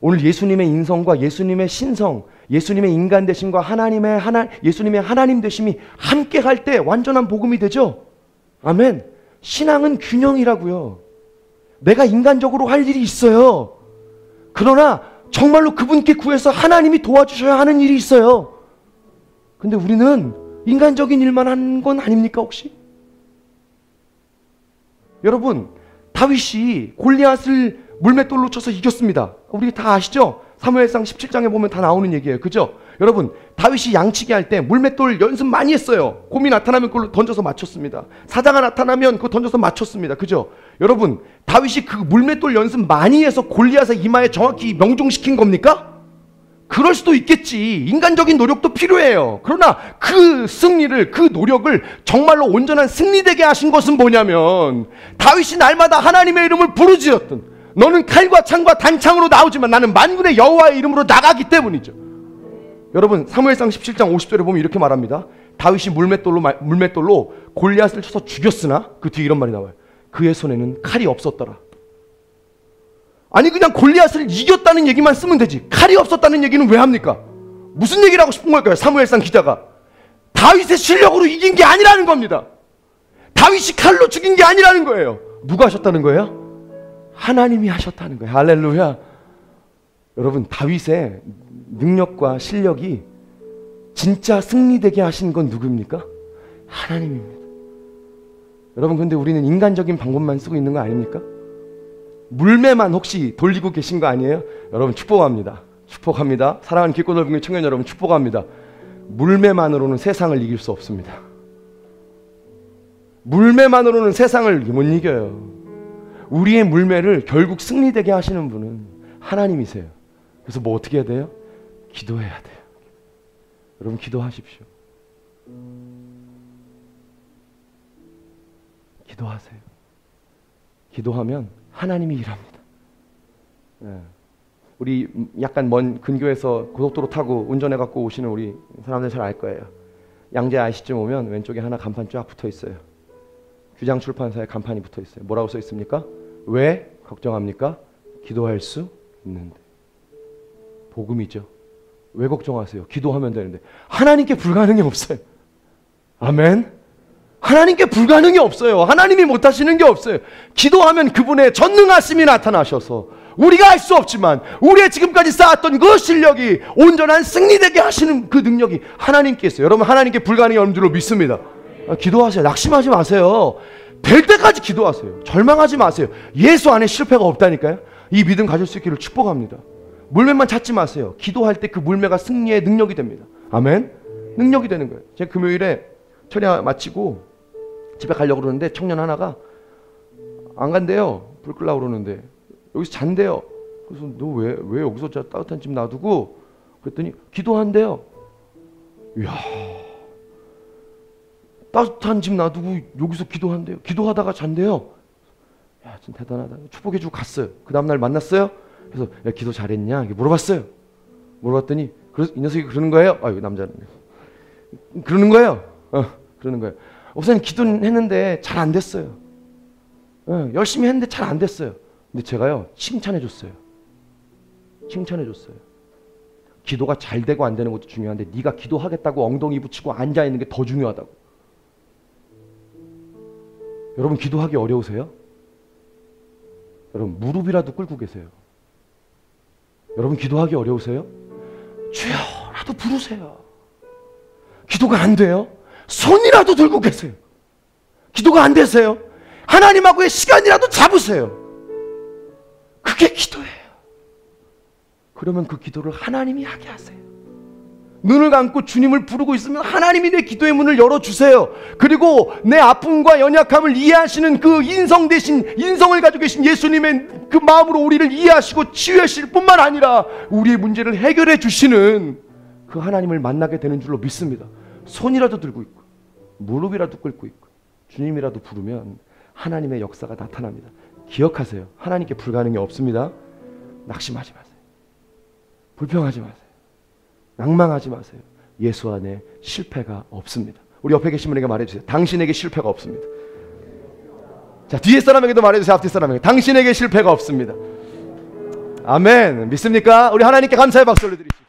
오늘 예수님의 인성과 예수님의 신성, 예수님의 인간 되심과 예수님의 하나님 되심이 함께 할 때 완전한 복음이 되죠. 아멘. 신앙은 균형이라고요. 내가 인간적으로 할 일이 있어요. 그러나 정말로 그분께 구해서 하나님이 도와주셔야 하는 일이 있어요. 근데 우리는 인간적인 일만 한 건 아닙니까 혹시? 여러분 다윗이 골리앗을 물맷돌로 쳐서 이겼습니다. 우리 다 아시죠? 사무엘상 17장에 보면 다 나오는 얘기예요. 그죠? 여러분 다윗이 양치기 할 때 물맷돌 연습 많이 했어요. 곰이 나타나면 그걸로 던져서 맞췄습니다. 사자가 나타나면 그거 던져서 맞췄습니다. 그죠? 여러분 다윗이 그 물맷돌 연습 많이 해서 골리앗의 이마에 정확히 명중시킨 겁니까? 그럴 수도 있겠지. 인간적인 노력도 필요해요. 그러나 그 승리를, 그 노력을 정말로 온전한 승리되게 하신 것은 뭐냐면 다윗이 날마다 하나님의 이름을 부르짖었던, 너는 칼과 창과 단창으로 나오지만 나는 만군의 여호와의 이름으로 나가기 때문이죠. 여러분 사무엘상 17장 50절에 보면 이렇게 말합니다. 다윗이 물맷돌로 골리앗을 쳐서 죽였으나 그 뒤에 이런 말이 나와요. 그의 손에는 칼이 없었더라. 아니 그냥 골리앗을 이겼다는 얘기만 쓰면 되지 칼이 없었다는 얘기는 왜 합니까? 무슨 얘기를 하고 싶은 걸까요? 사무엘상 기자가 다윗의 실력으로 이긴 게 아니라는 겁니다. 다윗이 칼로 죽인 게 아니라는 거예요. 누가 하셨다는 거예요? 하나님이 하셨다는 거예요. 할렐루야. 여러분 다윗의 능력과 실력이 진짜 승리되게 하신 건 누구입니까? 하나님입니다. 여러분 근데 우리는 인간적인 방법만 쓰고 있는 거 아닙니까? 물매만 혹시 돌리고 계신 거 아니에요? 여러분 축복합니다. 축복합니다. 사랑하는 깊고 넓은 청년 여러분 축복합니다. 물매만으로는 세상을 이길 수 없습니다. 물매만으로는 세상을 못 이겨요. 우리의 물매를 결국 승리되게 하시는 분은 하나님이세요. 그래서 뭐 어떻게 해야 돼요? 기도해야 돼요. 여러분 기도하십시오. 기도하세요. 기도하면 하나님이 일합니다. 예. 우리 약간 먼 근교에서 고속도로 타고 운전해 갖고 오시는 우리 사람들 잘 알 거예요. 양재 IC쯤 오면 왼쪽에 하나 간판 쫙 붙어 있어요. 규장 출판사에 간판이 붙어 있어요. 뭐라고 써 있습니까? 왜 걱정합니까? 기도할 수 있는데. 복음이죠. 왜 걱정하세요? 기도하면 되는데. 하나님께 불가능이 없어요. 아멘. 하나님께 불가능이 없어요. 하나님이 못하시는 게 없어요. 기도하면 그분의 전능하심이 나타나셔서 우리가 알 수 없지만 우리의 지금까지 쌓았던 그 실력이 온전한 승리되게 하시는 그 능력이 하나님께 있어요. 여러분 하나님께 불가능이 없는 줄로 믿습니다. 기도하세요. 낙심하지 마세요. 될 때까지 기도하세요. 절망하지 마세요. 예수 안에 실패가 없다니까요. 이 믿음 가질 수 있기를 축복합니다. 물매만 찾지 마세요. 기도할 때 그 물매가 승리의 능력이 됩니다. 아멘. 능력이 되는 거예요. 제가 금요일에 철야 마치고 집에 가려고 그러는데 청년 하나가 안 간대요. 불 끄려고 그러는데 여기서 잔대요. 그래서 너 왜 여기서 따뜻한 집 놔두고? 그랬더니 기도한대요. 이야, 따뜻한 집 놔두고 여기서 기도한대요. 기도하다가 잔대요. 야, 진짜 대단하다. 축복해주고 갔어요. 그 다음날 만났어요. 그래서 야, 기도 잘했냐? 이렇게 물어봤어요. 물어봤더니 그래서 이 녀석이 그러는 거예요. 아유 남자는 그러는 거예요. 그러는 거예요. 목사님 기도는 했는데 잘 안 됐어요. 열심히 했는데 잘 안 됐어요. 근데 제가요 칭찬해 줬어요. 칭찬해 줬어요. 기도가 잘 되고 안 되는 것도 중요한데 네가 기도하겠다고 엉덩이 붙이고 앉아 있는 게 더 중요하다고. 여러분 기도하기 어려우세요? 여러분 무릎이라도 꿇고 계세요. 여러분 기도하기 어려우세요? 주여 손이라도 부르세요. 기도가 안 돼요? 손이라도 들고 계세요. 기도가 안 되세요? 하나님하고의 시간이라도 잡으세요. 그게 기도예요. 그러면 그 기도를 하나님이 하게 하세요. 눈을 감고 주님을 부르고 있으면 하나님이 내 기도의 문을 열어주세요. 그리고 내 아픔과 연약함을 이해하시는 그 인성 대신 인성을 가지고 계신 예수님의 그 마음으로 우리를 이해하시고 치유하실 뿐만 아니라 우리의 문제를 해결해 주시는 그 하나님을 만나게 되는 줄로 믿습니다. 손이라도 들고 있고 무릎이라도 꿇고 있고 주님이라도 부르면 하나님의 역사가 나타납니다. 기억하세요. 하나님께 불가능이 없습니다. 낙심하지 마세요. 불평하지 마세요. 낭망하지 마세요. 예수 안에 실패가 없습니다. 우리 옆에 계신 분에게 말해주세요. 당신에게 실패가 없습니다. 자, 뒤에 사람에게도 말해주세요. 앞뒤 사람에게. 당신에게 실패가 없습니다. 아멘. 믿습니까? 우리 하나님께 감사의 박수 올려드리시죠.